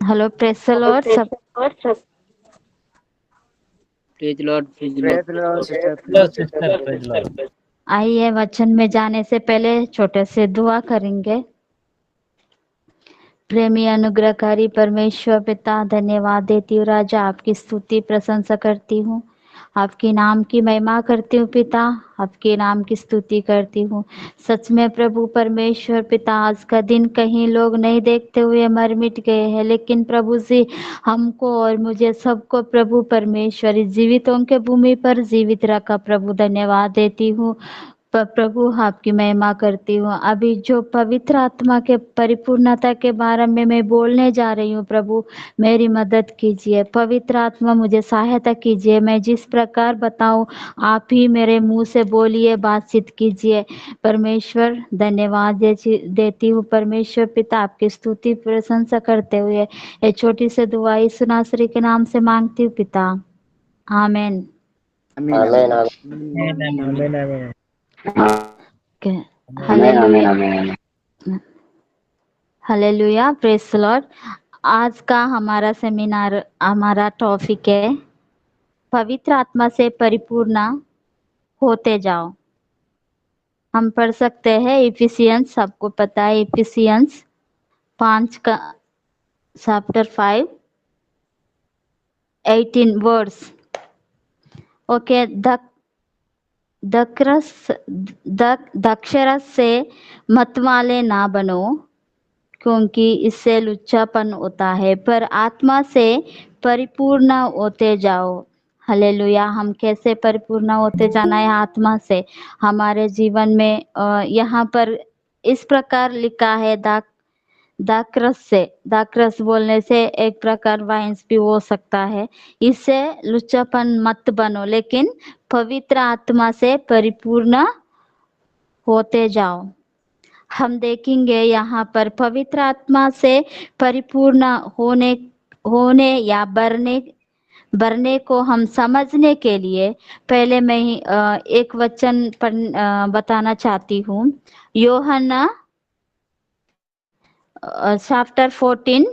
Hello press Lord सब। Praise Lord sister. आइए वचन में जाने से पहले छोटे से दुआ करेंगे। प्रेमी अनुग्रहकारी परमेश्वर पिता, धन्यवाद देती हूँ राजा, आपकी स्तुति प्रशंसा करती हूँ, आपके नाम की महिमा करती हूँ पिता, आपके नाम की स्तुति करती हूँ। सच में प्रभु परमेश्वर पिता, आज का दिन कहीं लोग नहीं देखते हुए मर मिट गए हैं, लेकिन प्रभु जी हमको और मुझे सबको प्रभु परमेश्वर जीवितों के भूमि पर जीवित रखा। प्रभु धन्यवाद देती हूँ प्रभु, आपकी महिमा करती हूँ। अभी जो पवित्र आत्मा के परिपूर्णता के बारे में मैं बोलने जा रही हूँ, प्रभु मेरी मदद कीजिए। पवित्र आत्मा मुझे सहायता कीजिए, मैं जिस प्रकार बताऊं आप ही मेरे मुंह से बोलिए, बातचीत कीजिए। परमेश्वर धन्यवाद देती हूँ परमेश्वर पिता, आपकी स्तुति प्रशंसा करते हुए ये छोटी सी दुआ यीशु नासरी के नाम से मांगती हूँ पिता, amen. Hallelujah, praise the Lord. आज का हमारा सेमिनार, हमारा टॉपिक है पवित्र आत्मा से परिपूर्ण होते जाओ। हम पढ़ सकते हैं इफिसियंस, सबको पता है इफिसियंस 5 का चैप्टर 5 18 वर्ड्स। ओके, दक्षरस से मतवाले ना बनो, क्योंकि इससे लुच्चापन होता है, पर आत्मा से परिपूर्ण होते जाओ। हालेलुया। हम कैसे परिपूर्ण होते जाना है? आत्मा से। हमारे जीवन में यहाँ पर इस प्रकार लिखा है, दाक्रस से, दाक्रस बोलने से एक प्रकार वाइन्स भी हो सकता है। इससे लुच्चापन मत बनो, लेकिन पवित्र आत्मा से परिपूर्ण होते जाओ। हम देखेंगे यहाँ पर पवित्र आत्मा से परिपूर्ण होने या बढ़ने को हम समझने के लिए पहले मैं एक वचन बताना चाहती हूँ। यूहन्ना चैप्टर 14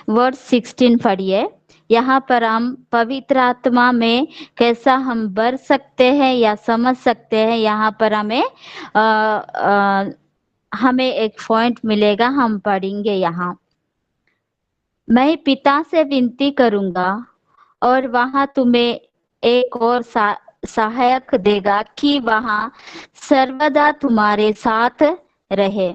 वर्ड 16 पढ़िए। यहाँ पर हम पवित्र आत्मा में कैसा हम बढ़ सकते हैं या समझ सकते हैं, यहाँ पर हमें एक पॉइंट मिलेगा, हम पढ़ेंगे यहाँ। मैं पिता से विनती करूंगा और वहां तुम्हें एक और सहायक देगा कि वहां सर्वदा तुम्हारे साथ रहे।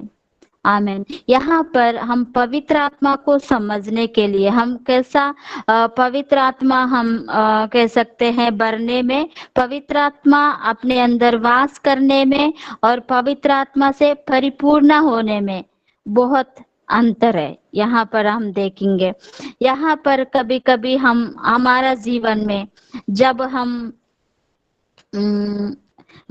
आमीन। यहाँ पर हम पवित्र आत्मा को समझने के लिए हम कैसा पवित्र आत्मा हम कह सकते हैं बढ़ने में, पवित्र आत्मा अपने अंदर वास करने में और पवित्र आत्मा से परिपूर्ण होने में बहुत अंतर है। यहाँ पर हम देखेंगे, यहाँ पर कभी कभी हम हमारा जीवन में जब हम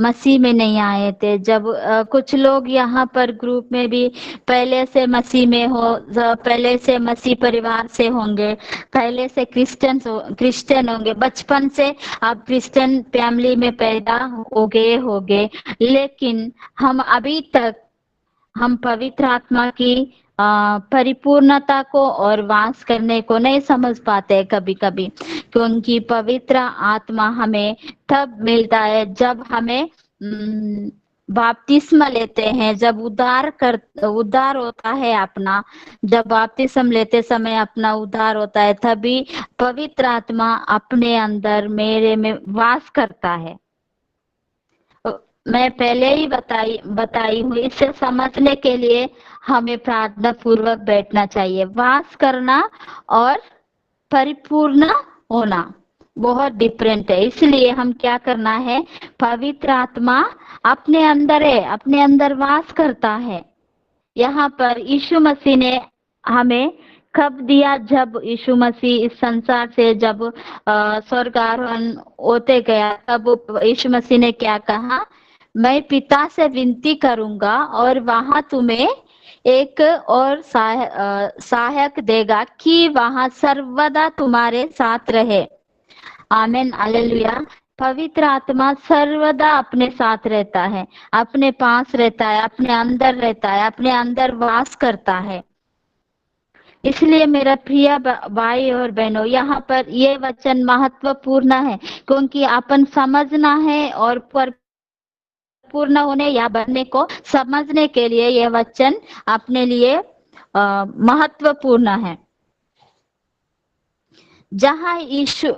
मसीह में नहीं आए थे, जब कुछ लोग यहाँ पर ग्रुप में भी पहले से मसीह में हो, पहले से मसीह परिवार से होंगे, पहले से क्रिश्चियन होंगे, बचपन से आप क्रिश्चियन फैमिली में पैदा हो गए, लेकिन हम अभी तक हम पवित्र आत्मा की परिपूर्णता को और वास करने को नहीं समझ पाते कभी कभी, क्योंकि पवित्र आत्मा हमें तब मिलता है जब हमें बपतिस्मा लेते हैं, जब उद्धार होता है अपना, जब बपतिस्मा लेते समय अपना उद्धार होता है, तभी पवित्र आत्मा अपने अंदर मेरे में वास करता है। मैं पहले ही बताई हूँ, इसे समझने के लिए हमें प्रार्थना पूर्वक बैठना चाहिए। वास करना और परिपूर्ण होना बहुत डिफरेंट है। इसलिए हम क्या करना है, पवित्र आत्मा अपने अंदर है, अपने अंदर वास करता है। यहाँ पर यीशु मसीह ने हमें कब दिया? जब यीशु मसीह इस संसार से जब स्वर्गारोहण होते गया, तब यीशु मसीह ने क्या कहा? मैं पिता से विनती करूंगा और वहां तुम्हें एक और सहायक देगा कि वहां सर्वदा तुम्हारे साथ रहे। आमीन, हालेलुया। पवित्र आत्मा सर्वदा अपने साथ रहता है, अपने पास रहता है, अपने अंदर रहता है, अपने अंदर वास करता है। इसलिए मेरा प्रिय भाई और बहनों, यहाँ पर ये वचन महत्वपूर्ण है, क्योंकि अपन समझना है और पूर्ण होने या बनने को समझने के लिए ये वचन अपने लिए महत्वपूर्ण है। जहाँ यीशु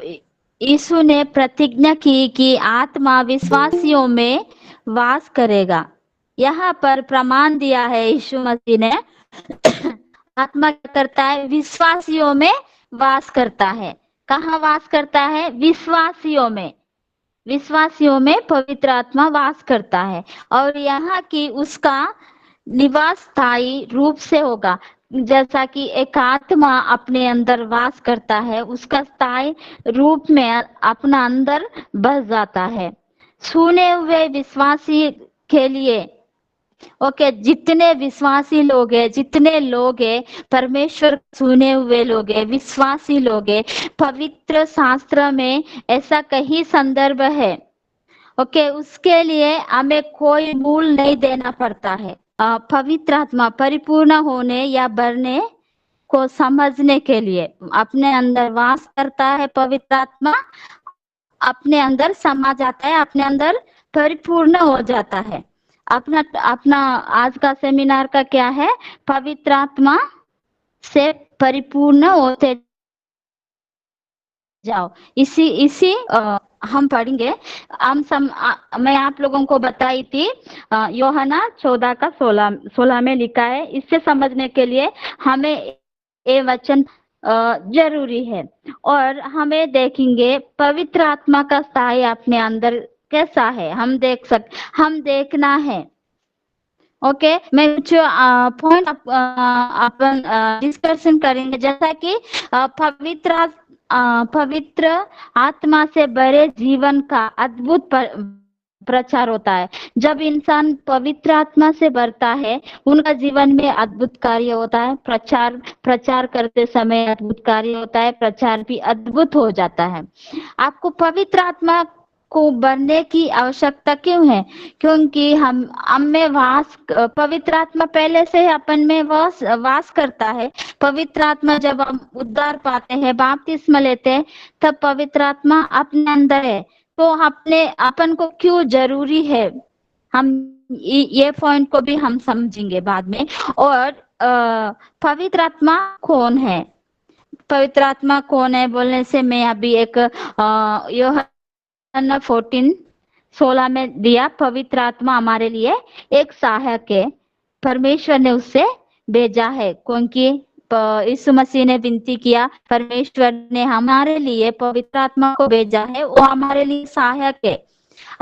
यीशु ने प्रतिज्ञा की कि आत्मा विश्वासियों में वास करेगा, यहाँ पर प्रमाण दिया है यीशु मसीह ने। आत्मा क्या करता है? विश्वासियों में वास करता है। कहाँ वास करता है? विश्वासियों में। विश्वासियों में पवित्र आत्मा वास करता है, और यहाँ की उसका निवास स्थायी रूप से होगा। जैसा कि एक आत्मा अपने अंदर वास करता है, उसका स्थायी रूप में अपना अंदर बस जाता है। सुने हुए विश्वासी के लिए ओके, जितने विश्वासी लोग हैं, जितने लोग हैं, परमेश्वर सुने हुए लोग हैं, विश्वासी लोग हैं, पवित्र शास्त्र में ऐसा कई संदर्भ है। ओके, उसके लिए हमें कोई मूल नहीं देना पड़ता है। पवित्र आत्मा परिपूर्ण होने या बढ़ने को समझने के लिए अपने अंदर वास करता है। पवित्र आत्मा अपने अंदर समा जाता है, अपने अंदर परिपूर्ण हो जाता है। अपना अपना आज का सेमिनार का क्या है? पवित्र आत्मा से परिपूर्ण होते जाओ। इसी इसी हम पढ़ेंगे। मैं आप लोगों को बताई थी, यूहन्ना 14 का 16 में लिखा है। इससे समझने के लिए हमें ये वचन जरूरी है। और हमें देखेंगे पवित्र आत्मा का स्थायी अपने अंदर कैसा है, हम देखना है। ओके, मैं कुछ पॉइंट अपन डिस्कशन करेंगे। जैसा कि पवित्र आत्मा से भरे जीवन का अद्भुत प्रचार होता है। जब इंसान पवित्र आत्मा से भरता है, उनका जीवन में अद्भुत कार्य होता है। प्रचार करते समय अद्भुत कार्य होता है, प्रचार भी अद्भुत हो जाता है। आपको पवित्र आत्मा को भरने की आवश्यकता क्यों है? क्योंकि हम में पवित्र आत्मा पहले से अपन में वास करता है। पवित्र आत्मा जब हम उद्धार पाते हैं, बपतिस्मा लेते हैं, तब पवित्र आत्मा अपने अंदर है। तो अपन को क्यों जरूरी है, हम ये पॉइंट को भी हम समझेंगे बाद में। और पवित्र आत्मा कौन है? पवित्र आत्मा कौन है बोलने से मैं अभी एक यूहन्ना 14:16 में दिया। पवित्र आत्मा हमारे लिए एक सहायक है, परमेश्वर ने उससे भेजा है। क्योंकि यीशु मसीह ने विनती किया, परमेश्वर ने हमारे लिए पवित्र आत्मा को भेजा है, वो हमारे लिए सहायक है,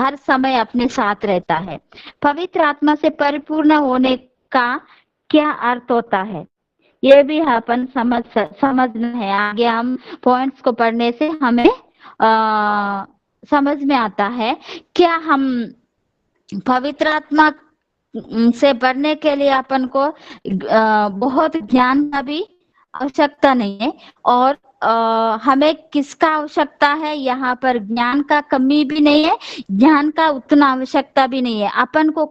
हर समय अपने साथ रहता है। पवित्र आत्मा से परिपूर्ण होने का क्या अर्थ होता है, ये भी अपन समझना है। आगे हम पॉइंट्स को पढ़ने से हमें समझ में आता है। क्या हम पवित्र आत्मा से बढ़ने के लिए अपन को बहुत ज्ञान का भी आवश्यकता नहीं है, और हमें किसका आवश्यकता है? यहाँ पर ज्ञान का कमी भी नहीं है, ज्ञान का उतना आवश्यकता भी नहीं है। अपन को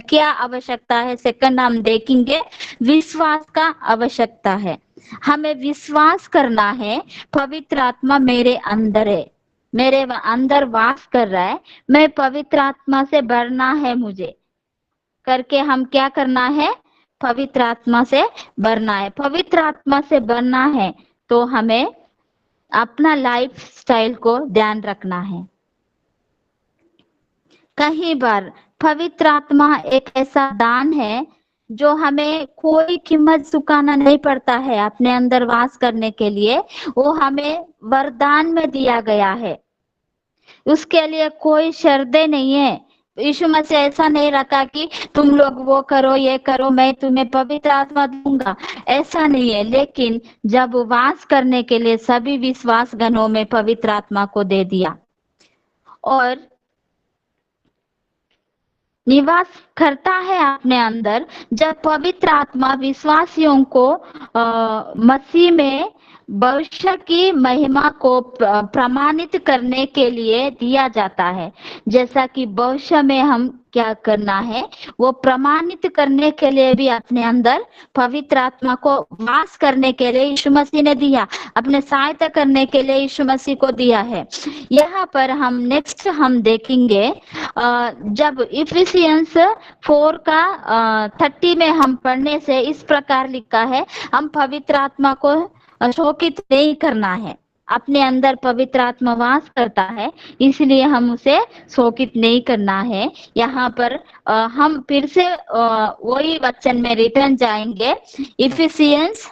क्या आवश्यकता है? सेकंड हम देखेंगे, विश्वास का आवश्यकता है। हमें विश्वास करना है, पवित्र आत्मा मेरे अंदर है, मेरे अंदर वास कर रहा है, मैं पवित्र आत्मा से भरना है मुझे करके हम क्या करना है? पवित्र आत्मा से भरना है। पवित्र आत्मा से भरना है तो हमें अपना लाइफ स्टाइल को ध्यान रखना है। कई बार पवित्र आत्मा एक ऐसा दान है जो हमें कोई कीमत चुकाना नहीं पड़ता है अपने अंदर वास करने के लिए, वो हमें वरदान में दिया गया है। उसके लिए कोई शर्तें नहीं है। यीशु मसीह ऐसा नहीं रखा कि तुम लोग वो करो, ये करो, मैं तुम्हें पवित्र आत्मा दूंगा, ऐसा नहीं है। लेकिन जब वास करने के लिए सभी विश्वास गणों में पवित्र आत्मा को दे दिया और निवास करता है अपने अंदर। जब पवित्र आत्मा विश्वासियों को मसीह में भविष्य की महिमा को प्रमाणित करने के लिए दिया जाता है। जैसा कि भविष्य में हम क्या करना है, वो प्रमाणित करने के लिए भी अपने अंदर पवित्र आत्मा को वास करने के लिए यीशु मसीह ने दिया, अपने सहायता करने के लिए यीशु मसीह को दिया है। यहाँ पर हम नेक्स्ट हम देखेंगे जब इफिसियंस 4 का 30 में हम पढ़ने से इस प्रकार लिखा है, हम पवित्र आत्मा को शोकित नहीं करना है। अपने अंदर पवित्र आत्मा वास करता है, इसलिए हम उसे शोकित नहीं करना है। यहाँ पर हम फिर से वही वचन में रिटर्न जाएंगे, इफिसियंस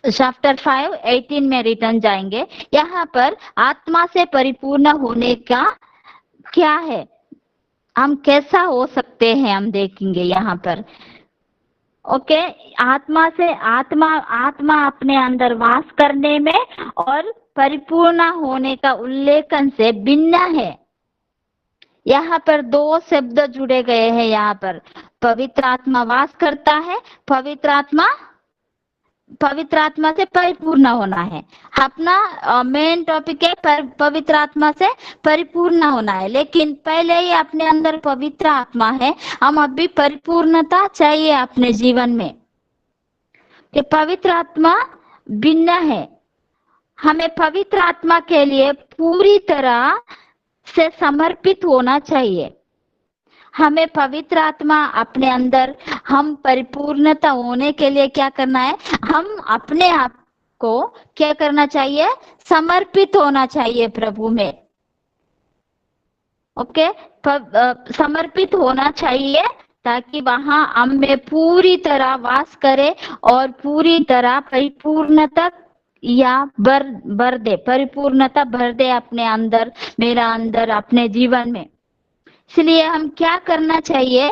चैप्टर 5 18 में रिटर्न जाएंगे। यहाँ पर आत्मा से परिपूर्ण होने का क्या है, हम कैसा हो सकते हैं, हम देखेंगे यहाँ पर। ओके, आत्मा से आत्मा अपने अंदर वास करने में और परिपूर्ण होने का उल्लेखन से भिन्न है। यहाँ पर दो शब्द जुड़े गए हैं। यहाँ पर पवित्र आत्मा वास करता है, पवित्र आत्मा से परिपूर्ण होना है। अपना मेन टॉपिक है पवित्र आत्मा से परिपूर्ण होना है, लेकिन पहले ही अपने अंदर पवित्र आत्मा है, हम अभी परिपूर्णता चाहिए अपने जीवन में। कि पवित्र आत्मा भिन्न है, हमें पवित्र आत्मा के लिए पूरी तरह से समर्पित होना चाहिए। हमें पवित्र आत्मा अपने अंदर, हम परिपूर्णता होने के लिए क्या करना है, हम अपने आप को क्या करना चाहिए, समर्पित होना चाहिए प्रभु में। ओके, समर्पित होना चाहिए ताकि वहां हम में पूरी तरह वास करे और पूरी तरह परिपूर्णता या भर दे, परिपूर्णता भर दे अपने अंदर, मेरा अंदर, अपने जीवन में। इसलिए हम क्या करना चाहिए,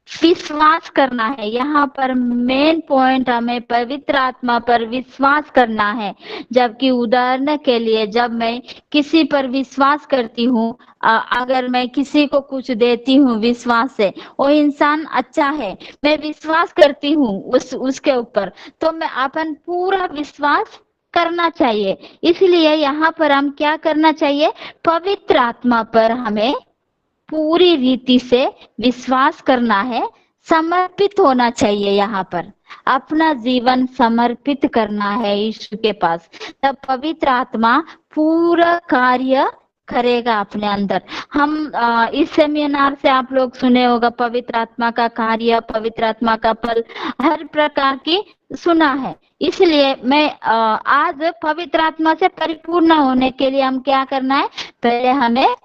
विश्वास करना है। यहाँ पर मेन पॉइंट, हमें पवित्र आत्मा पर विश्वास करना है। जबकि उदाहरण के लिए जब मैं किसी पर विश्वास करती हूँ, अगर मैं किसी को कुछ देती हूँ विश्वास से, वो इंसान अच्छा है, मैं विश्वास करती हूँ उसके ऊपर, तो मैं अपन पूरा विश्वास करना चाहिए। इसलिए यहाँ पर हम क्या करना चाहिए, पवित्र आत्मा पर हमें पूरी रीति से विश्वास करना है, समर्पित होना चाहिए। यहाँ पर अपना जीवन समर्पित करना है यीशु के पास, तब पवित्र आत्मा पूरा कार्य करेगा अपने अंदर। हम इस सेमिनार से आप लोग सुने होगा पवित्र आत्मा का कार्य, पवित्र आत्मा का फल, हर प्रकार की सुना है। इसलिए मैं आज पवित्र आत्मा से परिपूर्ण होने के लिए हम क्या करना है, पहले हमें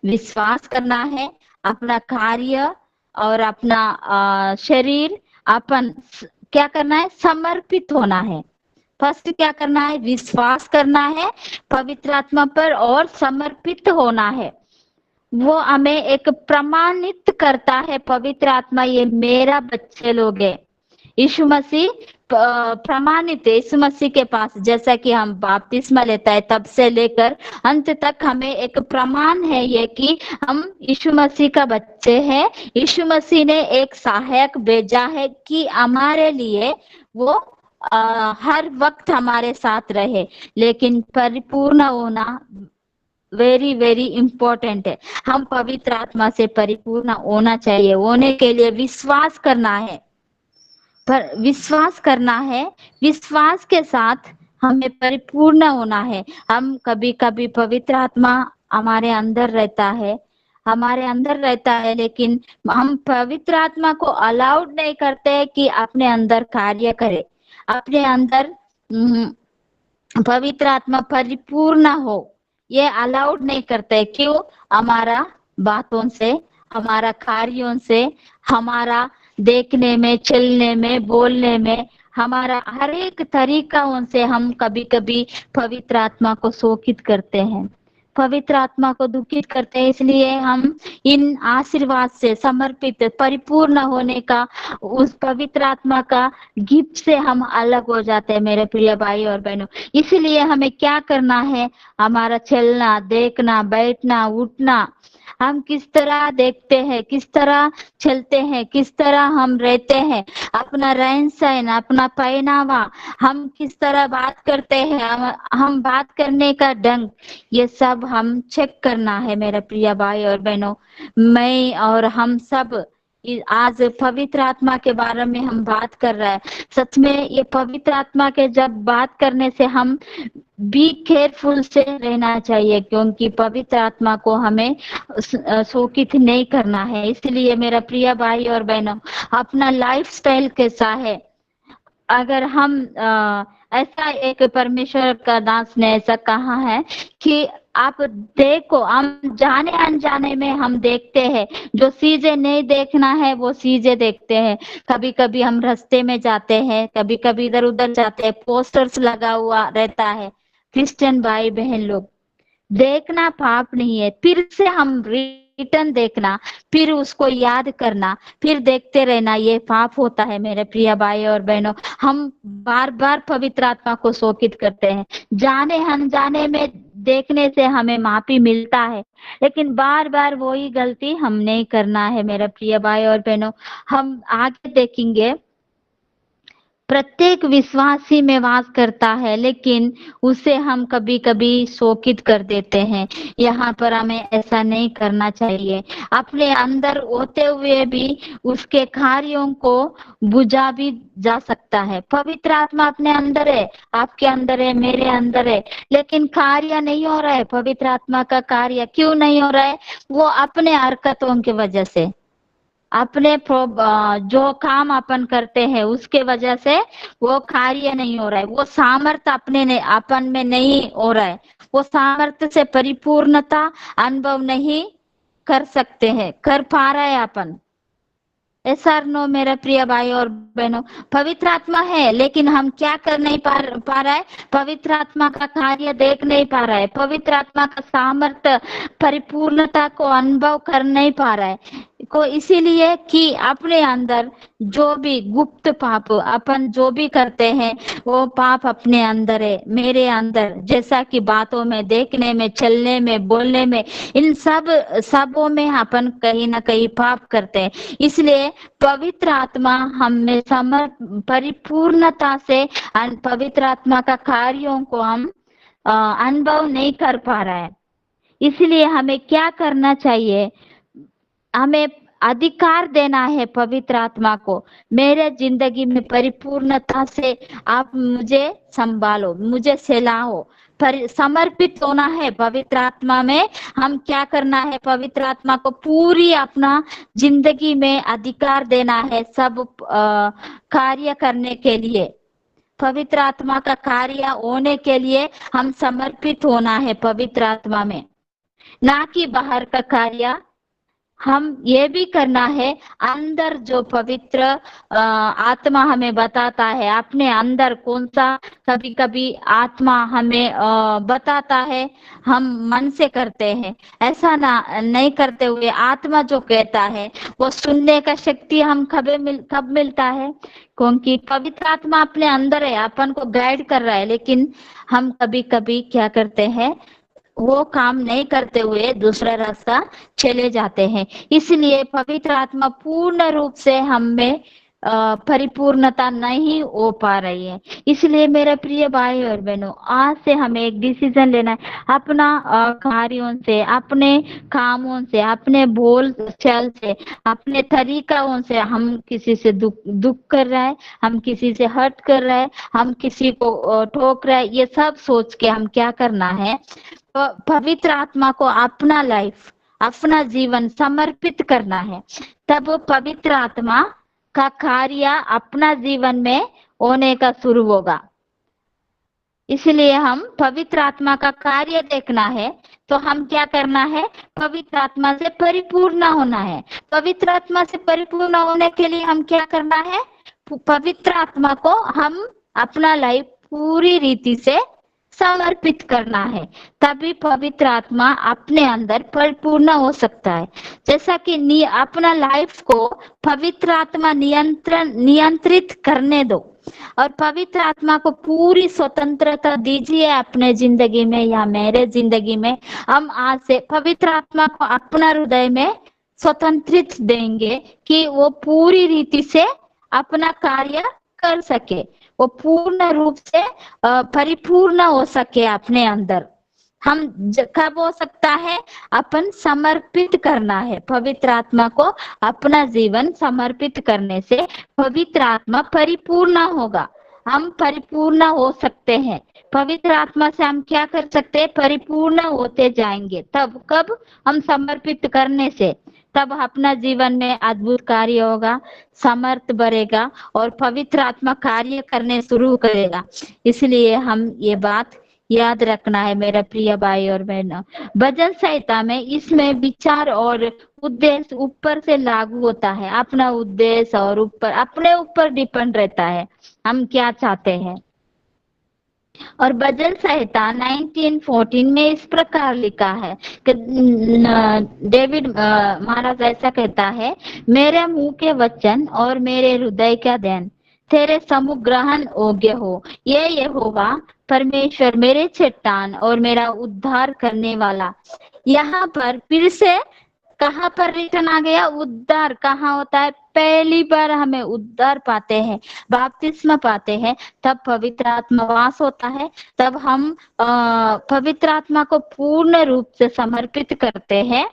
विश्वास करना है, अपना कार्य और अपना शरीर अपन क्या करना है, समर्पित होना है। फर्स्ट क्या करना है, विश्वास करना है पवित्र आत्मा पर और समर्पित होना है। वो हमें एक प्रमाणित करता है, पवित्र आत्मा ये मेरा बच्चे लोग है। यीशु मसीह प्रमाणित है यीशु मसीह के पास, जैसा कि हम बपतिस्मा लेता है तब से लेकर अंत तक हमें एक प्रमाण है ये कि हम यीशु मसीह का बच्चे हैं। यीशु मसीह ने एक सहायक भेजा है कि हमारे लिए वो हर वक्त हमारे साथ रहे। लेकिन परिपूर्ण होना वेरी वेरी इंपॉर्टेंट है। हम पवित्र आत्मा से परिपूर्ण होना चाहिए, होने के लिए विश्वास करना है, पर विश्वास करना है, विश्वास के साथ हमें परिपूर्ण होना है। हम कभी कभी पवित्र आत्मा हमारे अंदर रहता है, लेकिन हम पवित्र आत्मा को अलाउड नहीं करते कि अपने अंदर कार्य करे, अपने अंदर पवित्र आत्मा परिपूर्ण हो, ये अलाउड नहीं करते। क्यों? हमारा बातों से, हमारा कार्यों से, हमारा देखने में, चलने में, बोलने में, हमारा हर एक तरीका उनसे हम कभी कभी पवित्र आत्मा को शोकित करते हैं, पवित्र आत्मा को दुखित करते हैं। इसलिए हम इन आशीर्वाद से, समर्पित परिपूर्ण होने का, उस पवित्र आत्मा का गिफ्ट से हम अलग हो जाते हैं मेरे प्रिय भाई और बहनों। इसलिए हमें क्या करना है, हमारा चलना, देखना, बैठना, उठना, हम किस तरह देखते हैं, किस तरह चलते हैं, किस तरह हम रहते हैं, अपना रहन सहन, अपना पहनावा, हम किस तरह बात करते हैं, हम बात करने का ढंग, ये सब हम चेक करना है मेरे प्रिय भाई और बहनों। मैं और हम सब आज पवित्र आत्मा के बारे में हम बात कर रहे हैं। सच में ये पवित्र आत्मा के जब बात करने से हम बी केयरफुल से रहना चाहिए, क्योंकि पवित्र आत्मा को हमें शोकित नहीं करना है। इसलिए मेरा प्रिय भाई और बहनों, अपना लाइफ स्टाइल कैसा है, अगर हम ऐसा एक परमेश्वर का दास ने ऐसा कहा है कि आप देखो, हम जाने अनजाने में हम देखते हैं, जो चीजें नहीं देखना है वो चीजें देखते हैं। कभी कभी हम रास्ते में जाते हैं, कभी कभी इधर उधर जाते हैं, पोस्टर्स लगा हुआ रहता है, क्रिश्चियन भाई बहन लोग, देखना पाप नहीं है, फिर से हम रिटर्न देखना, फिर उसको याद करना, फिर देखते रहना, ये पाप होता है मेरे प्रिय भाई और बहनों। हम बार बार पवित्र आत्मा को शोकित करते हैं, जाने अनजाने में देखने से हमें माफी मिलता है, लेकिन बार बार वही गलती हम नहीं करना है मेरे प्रिय भाई और बहनों। हम आगे देखेंगे, प्रत्येक विश्वासी में वास करता है, लेकिन उसे हम कभी कभी शोकित कर देते हैं। यहाँ पर हमें ऐसा नहीं करना चाहिए। अपने अंदर होते हुए भी उसके कार्यों को बुझा भी जा सकता है। पवित्र आत्मा अपने अंदर है, आपके अंदर है, मेरे अंदर है, लेकिन कार्य नहीं हो रहा है। पवित्र आत्मा का कार्य क्यों नहीं हो रहा है? वो अपने हरकतों की वजह से, अपने जो काम अपन करते हैं उसके वजह से वो कार्य नहीं हो रहा है, वो सामर्थ्य अपने अपन में नहीं हो रहा है, वो सामर्थ्य से परिपूर्णता अनुभव नहीं कर सकते हैं, कर पा रहा है अपन। ऐसा नो मेरा प्रिय भाई और बहनों, पवित्र आत्मा है, लेकिन हम क्या कर नहीं पा रहा है? पवित्र आत्मा का कार्य देख नहीं पा रहा है, पवित्र आत्मा का सामर्थ्य परिपूर्णता को अनुभव कर नहीं पा रहा है को, इसीलिए कि अपने अंदर जो भी गुप्त पाप अपन जो भी करते हैं वो पाप अपने अंदर है, मेरे अंदर, जैसा कि बातों में, देखने में, चलने में, बोलने में, इन सबों में अपन कहीं ना कहीं पाप करते हैं। इसलिए पवित्र आत्मा हमें परिपूर्णता से पवित्र आत्मा का कार्यों को हम अनुभव नहीं कर पा रहा है। इसलिए हमें क्या करना चाहिए? हमें अधिकार देना है पवित्र आत्मा को, मेरे जिंदगी में परिपूर्णता से आप मुझे संभालो, मुझे सहलाओ, समर्पित होना है पवित्र आत्मा में। हम क्या करना है? पवित्र आत्मा को पूरी अपना जिंदगी में अधिकार देना है, सब कार्य करने के लिए, पवित्र आत्मा का कार्य होने के लिए हम समर्पित होना है पवित्र आत्मा में, ना कि बाहर का कार्य। हम ये भी करना है, अंदर जो पवित्र आत्मा हमें बताता है, अपने अंदर कौन सा, कभी कभी आत्मा हमें बताता है, हम मन से करते हैं, ऐसा ना नहीं करते हुए आत्मा जो कहता है वो सुनने का शक्ति हम कब मिलता है? क्योंकि पवित्र आत्मा अपने अंदर है, अपन को गाइड कर रहा है, लेकिन हम कभी कभी क्या करते हैं, वो काम नहीं करते हुए दूसरा रास्ता चले जाते हैं। इसलिए पवित्र आत्मा पूर्ण रूप से हमें परिपूर्णता नहीं हो पा रही है। इसलिए मेरे प्रिय भाई और बहनों, आज से हमें एक डिसीजन लेना है, अपना कार्यों से, अपने कामों से, अपने बोल चाल से, अपने तरीकों से हम किसी से दुख कर रहा है, हम किसी से हर्ट कर रहा है, हम किसी को ठोक रहा है, ये सब सोच के हम क्या करना है? पवित्र आत्मा को अपना लाइफ, अपना जीवन समर्पित करना है, तब पवित्र आत्मा का कार्य अपना जीवन में होने का शुरू होगा। इसलिए हम पवित्र आत्मा का कार्य देखना है तो हम क्या करना है? पवित्र आत्मा से परिपूर्ण होना है। पवित्र आत्मा से परिपूर्ण होने के लिए हम क्या करना है? पवित्र आत्मा को हम अपना लाइफ पूरी रीति से समर्पित करना है, तभी पवित्र आत्मा अपने अंदर परिपूर्ण हो सकता है। जैसा कि अपना लाइफ को पवित्र आत्मा नियंत्रित करने दो और पवित्र आत्मा को पूरी स्वतंत्रता दीजिए अपने जिंदगी में या मेरे जिंदगी में। हम आज से पवित्र आत्मा को अपना हृदय में स्वतंत्रित देंगे कि वो पूरी रीति से अपना कार्य कर सके, वो पूर्ण रूप से परिपूर्ण हो सके अपने अंदर। हम कब हो सकता है? अपन समर्पित करना है पवित्र आत्मा को, अपना जीवन समर्पित करने से पवित्र आत्मा परिपूर्ण होगा। हम परिपूर्ण हो सकते हैं पवित्र आत्मा से। हम क्या कर सकते हैं? परिपूर्ण होते जाएंगे। तब कब? हम समर्पित करने से। तब अपना जीवन में अद्भुत कार्य होगा, समर्थ बढ़ेगा और पवित्र आत्मा कार्य करने शुरू करेगा। इसलिए हम ये बात याद रखना है मेरा प्रिय भाई और बहनों। भजन संहिता में इसमें विचार और उद्देश्य ऊपर से लागू होता है। अपना उद्देश्य और ऊपर अपने ऊपर डिपेंड रहता है हम क्या चाहते हैं। और भजन संहिता 1914 में इस प्रकार लिखा है कि डेविड महाराज ऐसा कहता है, मेरे मुंह के वचन और मेरे हृदय का ध्यान तेरे सम्मुख ग्रहण योग्य हो। ये यहोवा परमेश्वर मेरे चट्टान और मेरा उद्धार करने वाला। यहाँ पर फिर से कहाँ पर रिटर्न आ गया? उद्धार कहाँ होता है? पहली बार हमें उद्धार पाते हैं, बपतिस्मा पाते हैं, तब पवित्र आत्मा वास होता है। तब हम पवित्र आत्मा को पूर्ण रूप से समर्पित करते हैं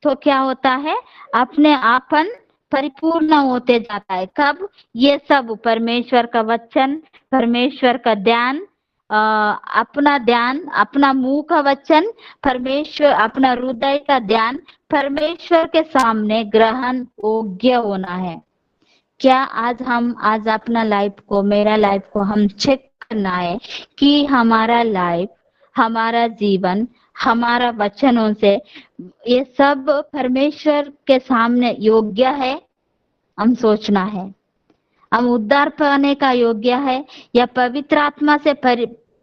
तो क्या होता है? अपने आपन परिपूर्ण होते जाता है। कब? ये सब परमेश्वर का वचन, परमेश्वर का ध्यान, अपना ध्यान, अपना मुंह का वचन, परमेश्वर, अपना हृदय का ध्यान परमेश्वर के सामने ग्रहण योग्य होना है। क्या आज अपना लाइफ को, मेरा लाइफ को हम चेक करना है कि हमारा लाइफ, हमारा जीवन, हमारा वचनों से ये सब परमेश्वर के सामने योग्य है? हम सोचना है। हम उद्धार पाने का योग्य है या पवित्र आत्मा से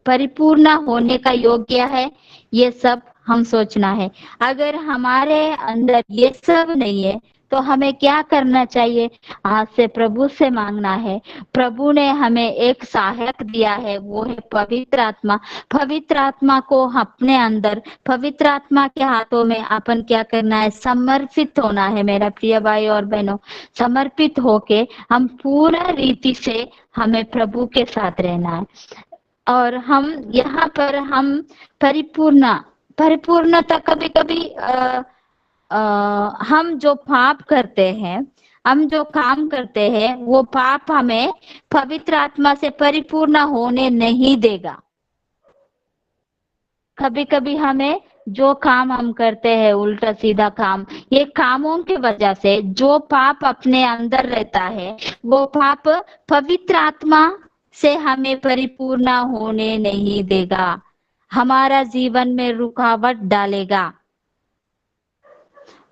परिपूर्ण होने का योग्य है? ये सब हम सोचना है। अगर हमारे अंदर ये सब नहीं है तो हमें क्या करना चाहिए? आज से प्रभु से मांगना है। प्रभु ने हमें एक सहायक दिया है, वो है पवित्र आत्मा। पवित्र आत्मा को अपने अंदर, पवित्र आत्मा के हाथों में अपन क्या करना है? समर्पित होना है मेरा प्रिय भाई और बहनों। समर्पित होके हम पूरा रीति से हमें प्रभु के साथ रहना है। और हम यहाँ पर हम परिपूर्णता कभी कभी हम जो पाप करते हैं, हम जो काम करते हैं, वो पाप हमें पवित्र आत्मा से परिपूर्ण होने नहीं देगा। कभी कभी हमें जो काम हम करते हैं, उल्टा सीधा काम, ये कामों के वजह से जो पाप अपने अंदर रहता है, वो पाप पवित्र आत्मा से हमें परिपूर्ण होने नहीं देगा, हमारा जीवन में रुकावट डालेगा।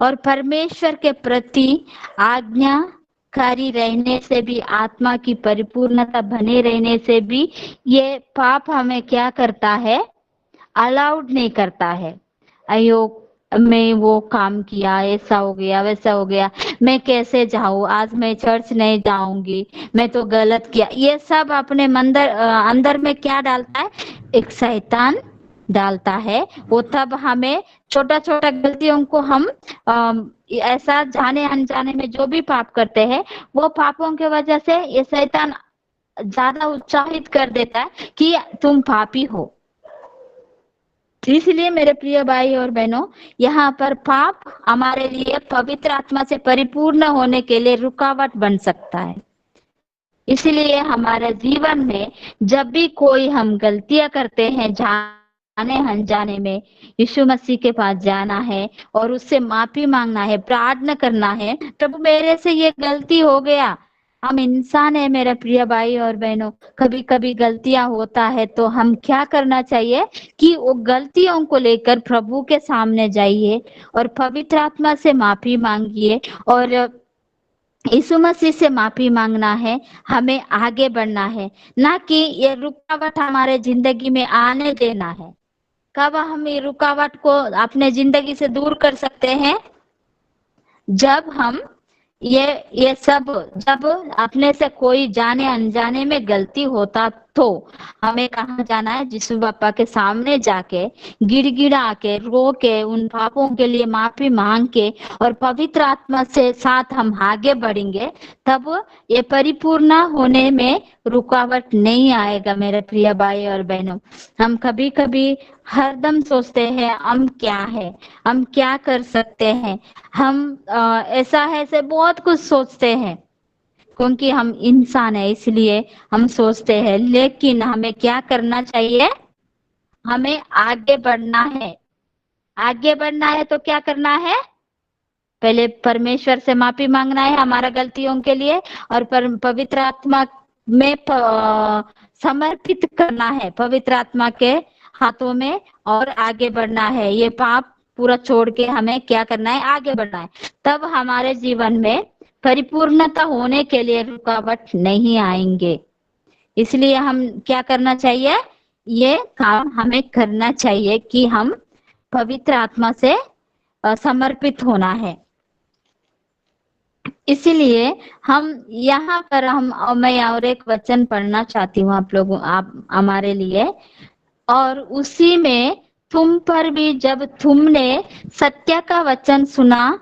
और परमेश्वर के प्रति आज्ञाकारी रहने से भी, आत्मा की परिपूर्णता बने रहने से भी ये पाप हमें क्या करता है? अलाउड नहीं करता है। अयो मैं वो काम किया, ऐसा हो गया, वैसा हो गया, मैं कैसे जाऊं, आज मैं चर्च नहीं जाऊंगी, मैं तो गलत किया। ये सब अपने अंदर में क्या डालता है? एक शैतान डालता है। वो तब हमें छोटा छोटा गलतियों को हम ऐसा जाने अनजाने में जो भी पाप करते हैं, वो पापों के वजह से ये शैतान ज्यादा उत्साहित कर देता है कि तुम पापी हो। इसलिए मेरे प्रिय भाई और बहनों, यहाँ पर पाप हमारे लिए पवित्र आत्मा से परिपूर्ण होने के लिए रुकावट बन सकता है। इसलिए हमारे जीवन में जब भी कोई हम गलतियां करते हैं, जाने अनजाने में, यीशु मसीह के पास जाना है और उससे माफी मांगना है, प्रार्थना करना है, प्रभु मेरे से ये गलती हो गया। हम इंसान है मेरे प्रिय भाई और बहनों, कभी कभी गलतियां होता है तो हम क्या करना चाहिए कि वो गलतियों को लेकर प्रभु के सामने जाइए और पवित्र आत्मा से माफी मांगिए और यीशु मसीह से माफी मांगना है, हमें आगे बढ़ना है, ना कि ये रुकावट हमारे जिंदगी में आने देना है। कब हम ये रुकावट को अपने जिंदगी से दूर कर सकते हैं? जब हम ये सब, जब अपने से कोई जाने अनजाने में गलती होता तो हमें कहाँ जाना है? यीशु बापा के सामने जाके गिड़गिड़ा के रो के उन पापों के लिए माफी मांग के और पवित्र आत्मा से साथ हम आगे बढ़ेंगे, तब ये परिपूर्ण होने में रुकावट नहीं आएगा। मेरे प्रिय भाई और बहनों, हम कभी कभी हरदम सोचते हैं हम क्या है, हम क्या कर सकते हैं, हम ऐसा है से बहुत कुछ सोचते हैं, क्योंकि हम इंसान है इसलिए हम सोचते हैं। लेकिन हमें क्या करना चाहिए? हमें आगे बढ़ना है। आगे बढ़ना है तो क्या करना है? पहले परमेश्वर से माफी मांगना है हमारा गलतियों के लिए, और पवित्र आत्मा में समर्पित करना है पवित्र आत्मा के हाथों में, और आगे बढ़ना है। ये पाप पूरा छोड़ के हमें क्या करना है? आगे बढ़ना है। तब हमारे जीवन में परिपूर्णता होने के लिए रुकावट नहीं आएंगे। इसलिए हम क्या करना चाहिए? ये काम हमें करना चाहिए कि हम पवित्र आत्मा से समर्पित होना है। इसीलिए हम यहाँ पर मैं और एक वचन पढ़ना चाहती हूँ आप हमारे लिए, और उसी में तुम पर भी जब तुमने सत्य का वचन सुना,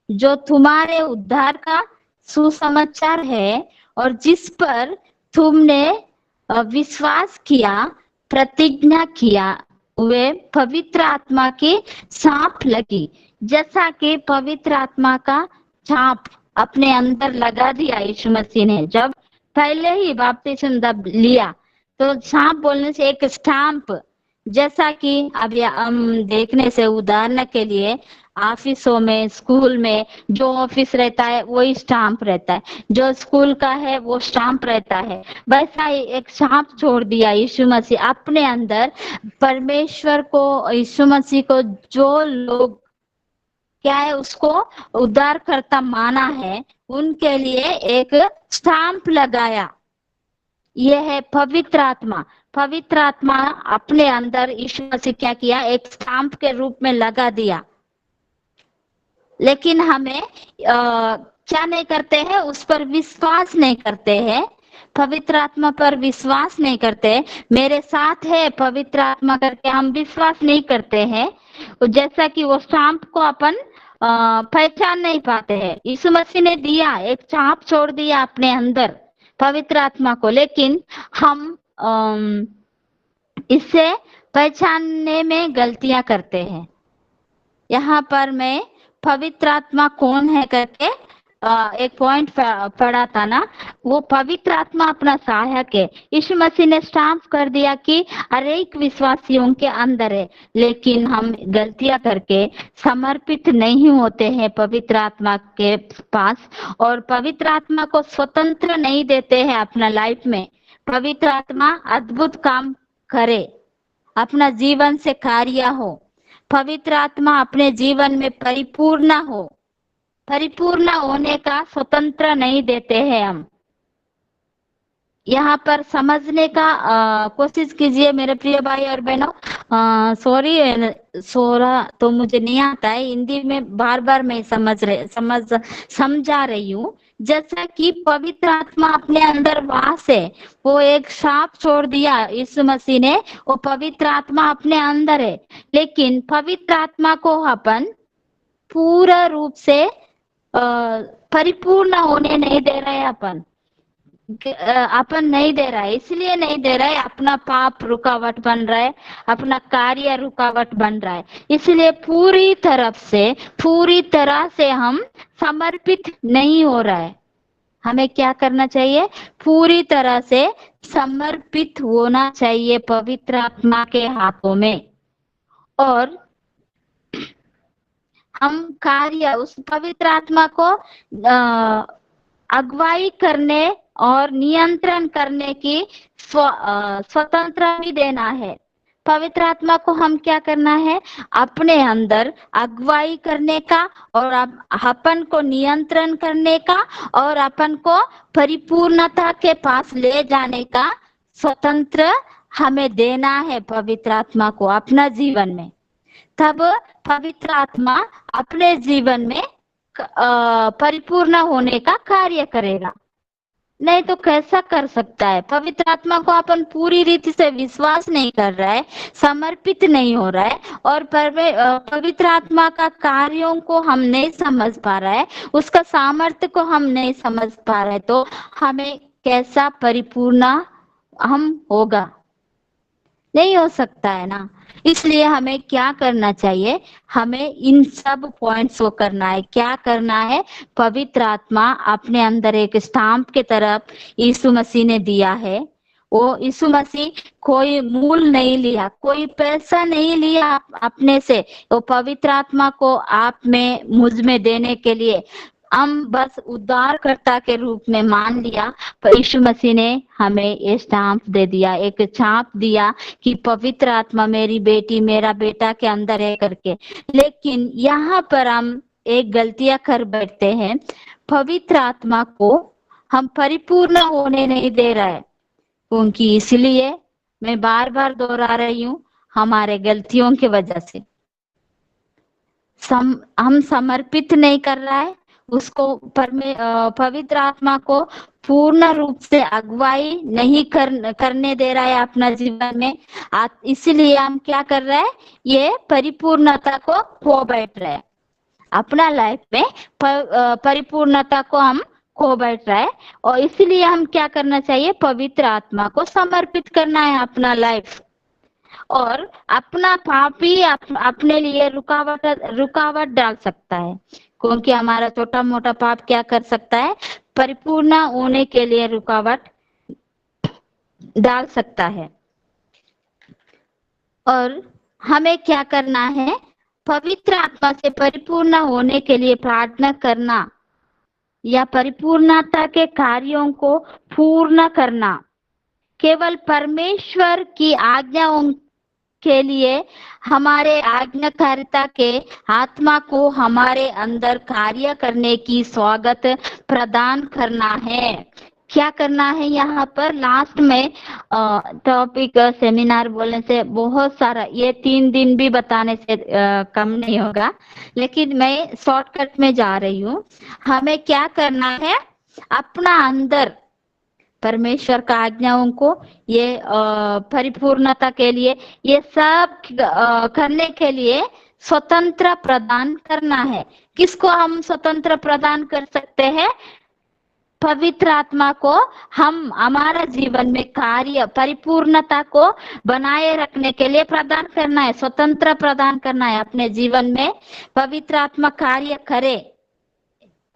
जो तुम्हारे उद्धार का सुसमाचार है, और जिस पर तुमने विश्वास किया, प्रतिज्ञा किया, वे पवित्र आत्मा की छाप लगी। जैसा कि पवित्र आत्मा का छाप अपने अंदर लगा दिया यीशु मसीह ने, जब पहले ही बपतिस्मा लिया, तो छाप बोलने से एक स्टाम्प, जैसा कि अब हम देखने से उदाहरण के लिए ऑफिसों में, स्कूल में जो ऑफिस रहता है वही स्टाम्प रहता है, जो स्कूल का है वो स्टाम्प रहता है, वैसा ही एक स्टाम्प छोड़ दिया यीशु मसीह अपने अंदर। परमेश्वर को, यीशु मसीह को जो लोग क्या है उसको उद्धारकर्ता माना है, उनके लिए एक स्टाम्प लगाया। यह है पवित्र आत्मा। पवित्र आत्मा अपने अंदर यीशु मसीह क्या किया? एक स्टाम्प के रूप में लगा दिया। लेकिन हमें क्या नहीं करते हैं? उस पर विश्वास नहीं करते हैं, पवित्र आत्मा पर विश्वास नहीं करते। मेरे साथ है पवित्र आत्मा करके हम विश्वास नहीं करते हैं, जैसा कि वो स्टाम्प को अपन पहचान नहीं पाते हैं। यीशु मसीह ने दिया, एक छाप छोड़ दिया अपने अंदर पवित्र आत्मा को, लेकिन हम इससे पहचानने में गलतियां करते हैं। यहाँ पर मैं पवित्र आत्मा कौन है करके एक पॉइंट पढ़ा था ना, वो पवित्र आत्मा अपना सहायक है। यीशु मसीह ने स्टाम्प कर दिया कि हर एक विश्वासियों के अंदर है, लेकिन हम गलतियां करके समर्पित नहीं होते हैं पवित्र आत्मा के पास, और पवित्र आत्मा को स्वतंत्र नहीं देते हैं अपना लाइफ में। पवित्र आत्मा अद्भुत काम करे, अपना जीवन से कार्य हो, पवित्र आत्मा अपने जीवन में परिपूर्ण हो, परिपूर्ण होने का स्वतंत्र नहीं देते हैं हम। यहाँ पर समझने का कोशिश कीजिए मेरे प्रिय भाई और बहनों। सॉरी, सोरा तो मुझे नहीं आता है हिंदी में, बार बार मैं समझा रही हूँ। जैसा कि पवित्र आत्मा अपने अंदर वास है, वो एक श्राप छोड़ दिया यीशु मसीह ने, वो पवित्र आत्मा अपने अंदर है, लेकिन पवित्र आत्मा को अपन पूरा रूप से परिपूर्ण होने नहीं दे रहे अपन नहीं दे रहा है। इसलिए नहीं दे रहा है, अपना पाप रुकावट बन रहा है, अपना कार्य रुकावट बन रहा है। इसलिए पूरी तरह से हम समर्पित नहीं हो रहा है। हमें क्या करना चाहिए? पूरी तरह से समर्पित होना चाहिए पवित्र आत्मा के हाथों में, और हम कार्य उस पवित्र आत्मा को अगुवाई करने और नियंत्रण करने की स्वतंत्रता भी देना है। पवित्र आत्मा को हम क्या करना है, अपने अंदर अगुवाई करने का और अपन को नियंत्रण करने का और अपन को परिपूर्णता के पास ले जाने का स्वतंत्र हमें देना है पवित्र आत्मा को अपना जीवन में। तब पवित्र आत्मा अपने जीवन में परिपूर्ण होने का कार्य करेगा। नहीं तो कैसा कर सकता है? पवित्र आत्मा को अपन पूरी रीति से विश्वास नहीं कर रहा है, समर्पित नहीं हो रहा है और पवित्र आत्मा का कार्यों को हम नहीं समझ पा रहा है, उसका सामर्थ्य को हम नहीं समझ पा रहे, तो हमें कैसा परिपूर्ण हम होगा? नहीं हो सकता है ना। इसलिए हमें क्या करना चाहिए, हमें इन सब पॉइंट्स को करना है। क्या करना है? पवित्र आत्मा अपने अंदर एक स्टाम्प के तरफ यीशु मसीह ने दिया है। वो यीशु मसीह कोई मूल नहीं लिया, कोई पैसा नहीं लिया अपने से, वो पवित्र आत्मा को आप में मुझ में देने के लिए हम बस उद्धारकर्ता के रूप में मान लिया। पर यीशु मसीह ने हमें ये स्टाम्प दे दिया, एक छाप दिया कि पवित्र आत्मा मेरी बेटी मेरा बेटा के अंदर है करके। लेकिन यहाँ पर हम एक गलतियां कर बैठते हैं, पवित्र आत्मा को हम परिपूर्ण होने नहीं दे रहे हैं, क्योंकि इसलिए मैं बार बार दोहरा रही हूँ, हमारे गलतियों की वजह से हम समर्पित नहीं कर रहा है उसको, पवित्र आत्मा को पूर्ण रूप से अगुवाई नहीं करने दे रहा है अपना जीवन में। इसीलिए हम क्या कर रहे हैं, ये परिपूर्णता को खो बैठ रहे हैं अपना लाइफ में, परिपूर्णता को हम खो बैठ रहा है। और इसलिए हम क्या करना चाहिए, पवित्र आत्मा को समर्पित करना है अपना लाइफ। और अपना पाप ही अपने लिए रुकावट डाल सकता है, क्योंकि हमारा छोटा मोटा पाप क्या कर सकता है, परिपूर्ण होने के लिए रुकावट डाल सकता है। और हमें क्या करना है, पवित्र आत्मा से परिपूर्ण होने के लिए प्रार्थना करना या परिपूर्णता के कार्यों को पूर्ण करना। केवल परमेश्वर की आज्ञाओं के लिए हमारे आज्ञाकारिता के आत्मा को हमारे अंदर कार्य करने की स्वागत प्रदान करना है। क्या करना है? यहाँ पर लास्ट में टॉपिक सेमिनार बोलने से बहुत सारा, ये 3 दिन भी बताने से कम नहीं होगा, लेकिन मैं शॉर्टकट में जा रही हूँ। हमें क्या करना है, अपना अंदर परमेश्वर का आज्ञाओं को ये परिपूर्णता के लिए, ये सब करने के लिए स्वतंत्र प्रदान करना है। किसको हम स्वतंत्र प्रदान कर सकते हैं? पवित्र आत्मा को हम हमारा जीवन में कार्य परिपूर्णता को बनाए रखने के लिए प्रदान करना है, स्वतंत्र प्रदान करना है अपने जीवन में। पवित्र आत्मा कार्य करे,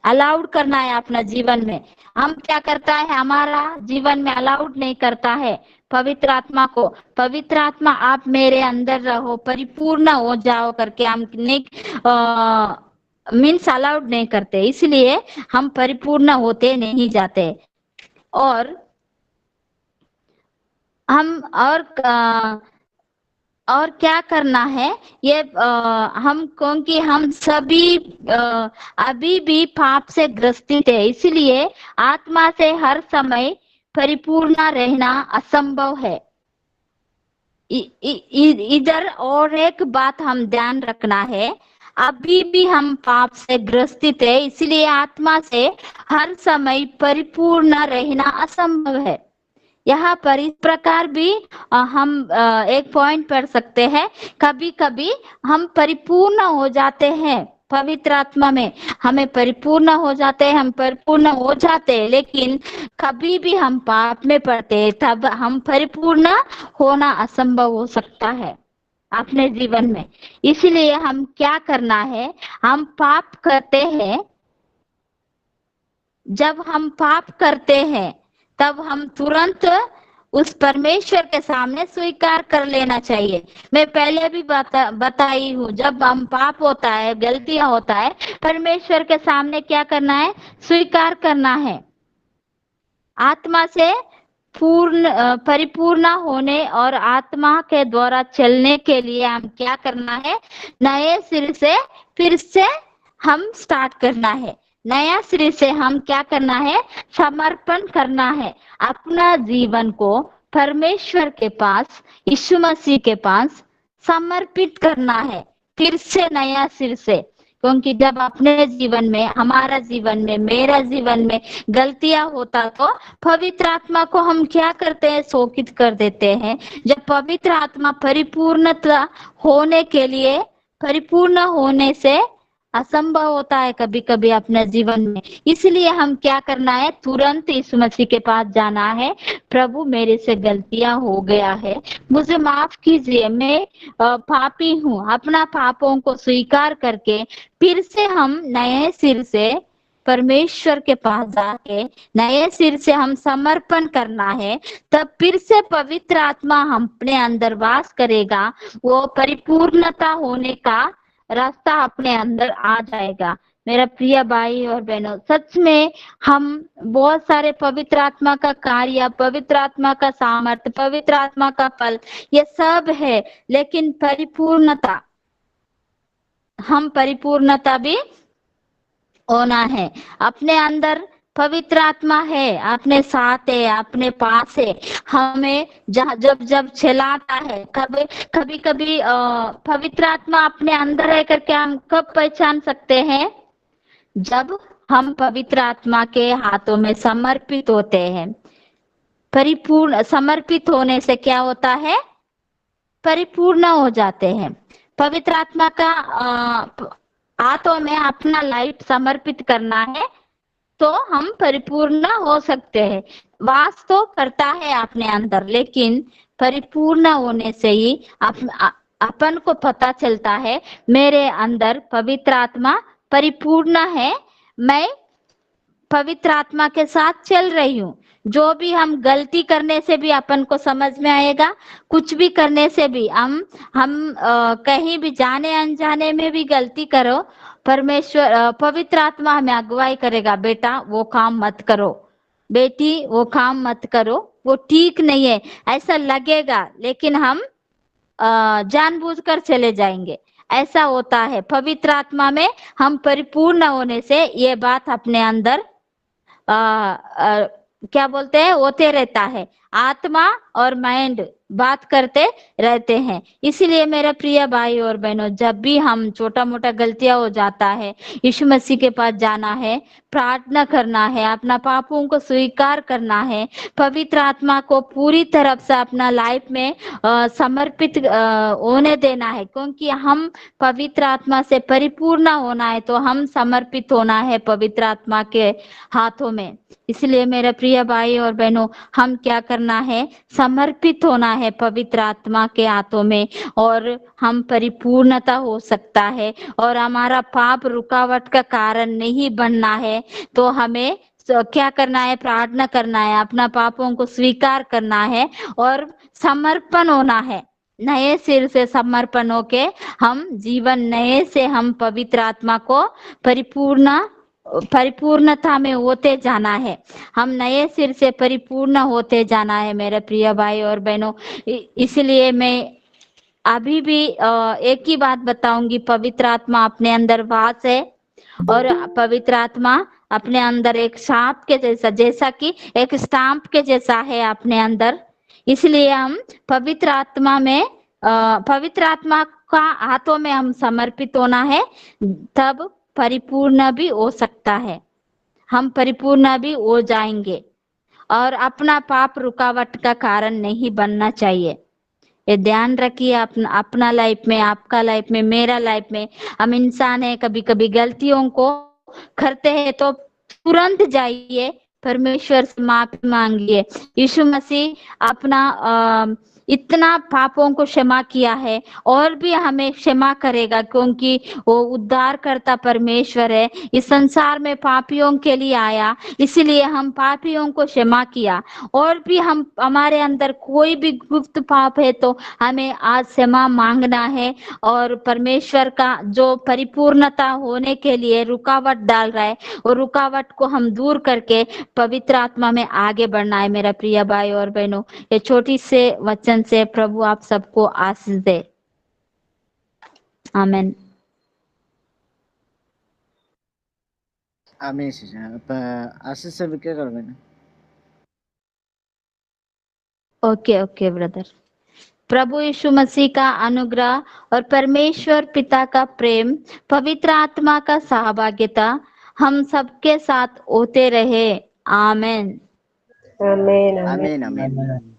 अलाउड करना है अपना जीवन में। हम क्या करता है, हमारा जीवन में अलाउड नहीं करता है पवित्र आत्मा को। पवित्र आत्मा आप मेरे अंदर रहो, परिपूर्ण हो जाओ करके हम मीन्स अलाउड नहीं करते, इसलिए हम परिपूर्ण होते नहीं जाते। और हम और क्या करना है, ये हम, क्योंकि हम सभी अभी भी पाप से ग्रसित है, इसलिए आत्मा से हर समय परिपूर्ण रहना असंभव है। इधर और एक बात हम ध्यान रखना है, अभी भी हम पाप से ग्रसित है, इसलिए आत्मा से हर समय परिपूर्ण रहना असंभव है। यहाँ पर इस प्रकार भी हम एक पॉइंट पढ़ सकते हैं, कभी कभी हम परिपूर्ण हो जाते हैं पवित्र आत्मा में, हमें परिपूर्ण हो जाते हैं, हम परिपूर्ण हो जाते हैं, लेकिन कभी भी हम पाप में पड़ते हैं, तब हम परिपूर्ण होना असंभव हो सकता है अपने जीवन में। इसलिए हम क्या करना है, हम पाप करते हैं, जब हम पाप करते हैं तब हम तुरंत उस परमेश्वर के सामने स्वीकार कर लेना चाहिए। मैं पहले भी बताई हूँ, जब हम पाप होता है, गलतियां होता है, परमेश्वर के सामने क्या करना है, स्वीकार करना है। आत्मा से परिपूर्ण होने और आत्मा के द्वारा चलने के लिए हम क्या करना है, नए सिरे से फिर से हम स्टार्ट करना है। नया सिरे से हम क्या करना है, समर्पण करना है। अपना जीवन को परमेश्वर के पास, यीशु मसीह के पास समर्पित करना है, फिर से नया सिर से। क्योंकि जब अपने जीवन में, हमारा जीवन में, मेरा जीवन में गलतियां होता तो पवित्र आत्मा को हम क्या करते हैं, शोकित कर देते हैं। जब पवित्र आत्मा परिपूर्णता होने के लिए, परिपूर्ण होने से असंभव होता है कभी कभी अपने जीवन में। इसलिए हम क्या करना है, तुरंत यीशु मसीह के पास जाना है। प्रभु मेरे से गलतियां हो गया है, मुझे माफ कीजिए, मैं पापी हूँ। अपना पापों को स्वीकार करके फिर से हम नए सिर से परमेश्वर के पास जाके नए सिर से हम समर्पण करना है। तब फिर से पवित्र आत्मा हम अपने अंदर वास करेगा। वो परिपूर्णता होने का रास्ता अपने अंदर आ जाएगा। मेरा प्रिय भाई और बहनों, सच में हम बहुत सारे पवित्र आत्मा का कार्य, पवित्र आत्मा का सामर्थ्य, पवित्र आत्मा का फल, ये सब है, लेकिन परिपूर्णता, हम परिपूर्णता भी होना है। अपने अंदर पवित्र आत्मा है, अपने साथ है, अपने पास है। हमें जब जब चलाता है, कभी कभी पवित्र आत्मा अपने अंदर है करके हम कब पहचान सकते हैं, जब हम पवित्र आत्मा के हाथों में समर्पित होते हैं। परिपूर्ण समर्पित होने से क्या होता है, परिपूर्ण हो जाते हैं। पवित्र आत्मा का हाथों में अपना लाइफ समर्पित करना है तो हम परिपूर्ण हो सकते हैं। वास तो करता है अपने अंदर, लेकिन परिपूर्ण होने से ही अपन को पता चलता है मेरे अंदर पवित्र आत्मा परिपूर्ण है, मैं पवित्र आत्मा के साथ चल रही हूँ। जो भी हम गलती करने से भी अपन को समझ में आएगा, कुछ भी करने से भी हम कहीं भी जाने अनजाने में भी गलती करो, परमेश्वर पवित्र आत्मा हमें अगुवाई करेगा, बेटा वो काम मत करो, बेटी वो काम मत करो, वो ठीक नहीं है, ऐसा लगेगा, लेकिन हम जानबूझकर चले जाएंगे। ऐसा होता है। पवित्र आत्मा में हम परिपूर्ण होने से ये बात अपने अंदर क्या बोलते हैं, होते रहता है। आत्मा और माइंड बात करते रहते हैं। इसीलिए मेरा प्रिय भाई और बहनों, जब भी हम छोटा मोटा गलतियां हो जाता है, यीशु मसीह के पास जाना है, प्रार्थना करना है, अपना पापों को स्वीकार करना है, पवित्र आत्मा को पूरी तरफ से अपना लाइफ में समर्पित होने देना है। क्योंकि हम पवित्र आत्मा से परिपूर्ण होना है तो हम समर्पित होना है पवित्र आत्मा के हाथों में। इसलिए मेरे प्रिय भाई और बहनों, हम क्या करना है, समर्पित होना है पवित्र आत्मा के हाथों में, और हम परिपूर्णता हो सकता है और हमारा पाप रुकावट का कारण नहीं बनना है। तो हमें क्या करना है, प्रार्थना करना है, अपना पापों को स्वीकार करना है और समर्पण होना है। नए सिर से समर्पण होके हम जीवन नए से हम पवित्र आत्मा को परिपूर्णता में होते जाना है। हम नए सिर से परिपूर्ण होते जाना है मेरे प्रिय भाई और बहनों। इसलिए मैं अभी भी एक ही बात बताऊंगी, पवित्र आत्मा अपने अंदर वास है और पवित्र आत्मा अपने अंदर एक सांप के जैसा, जैसा कि एक स्टाम्प के जैसा है अपने अंदर। इसलिए हम पवित्र आत्मा में पवित्र आत्मा का हाथों में हम समर्पित होना है, तब परिपूर्ण भी हो सकता है, हम परिपूर्ण भी हो जाएंगे और अपना पाप रुकावट का कारण नहीं बनना चाहिए। ये ध्यान रखिए, अपना लाइफ में, आपका लाइफ में, मेरा लाइफ में। हम इंसान है, कभी कभी गलतियों को करते हैं तो तुरंत जाइए परमेश्वर से माफी मांगिए। यीशु मसीह अपना इतना पापों को क्षमा किया है और भी हमें क्षमा करेगा, क्योंकि वो उद्धारकर्ता परमेश्वर है। इस संसार में पापियों के लिए आया, इसलिए हम पापियों को क्षमा किया। और भी हम हमारे अंदर कोई भी गुप्त पाप है तो हमें आज क्षमा मांगना है, और परमेश्वर का जो परिपूर्णता होने के लिए रुकावट डाल रहा है, और रुकावट को हम दूर करके पवित्र आत्मा में आगे बढ़ना है। मेरा प्रिय भाई और बहनों, ये छोटी से वचन से प्रभु आप सबको आशीष दे। आमीन। आमीन सिस्टर। आशीष से भी क्या करबे ना? Okay brother. प्रभु यीशु मसीह का अनुग्रह और परमेश्वर पिता का प्रेम, पवित्र आत्मा का सहभागिता हम सबके साथ होते रहे। आमीन। आमीन आमीन आमीन।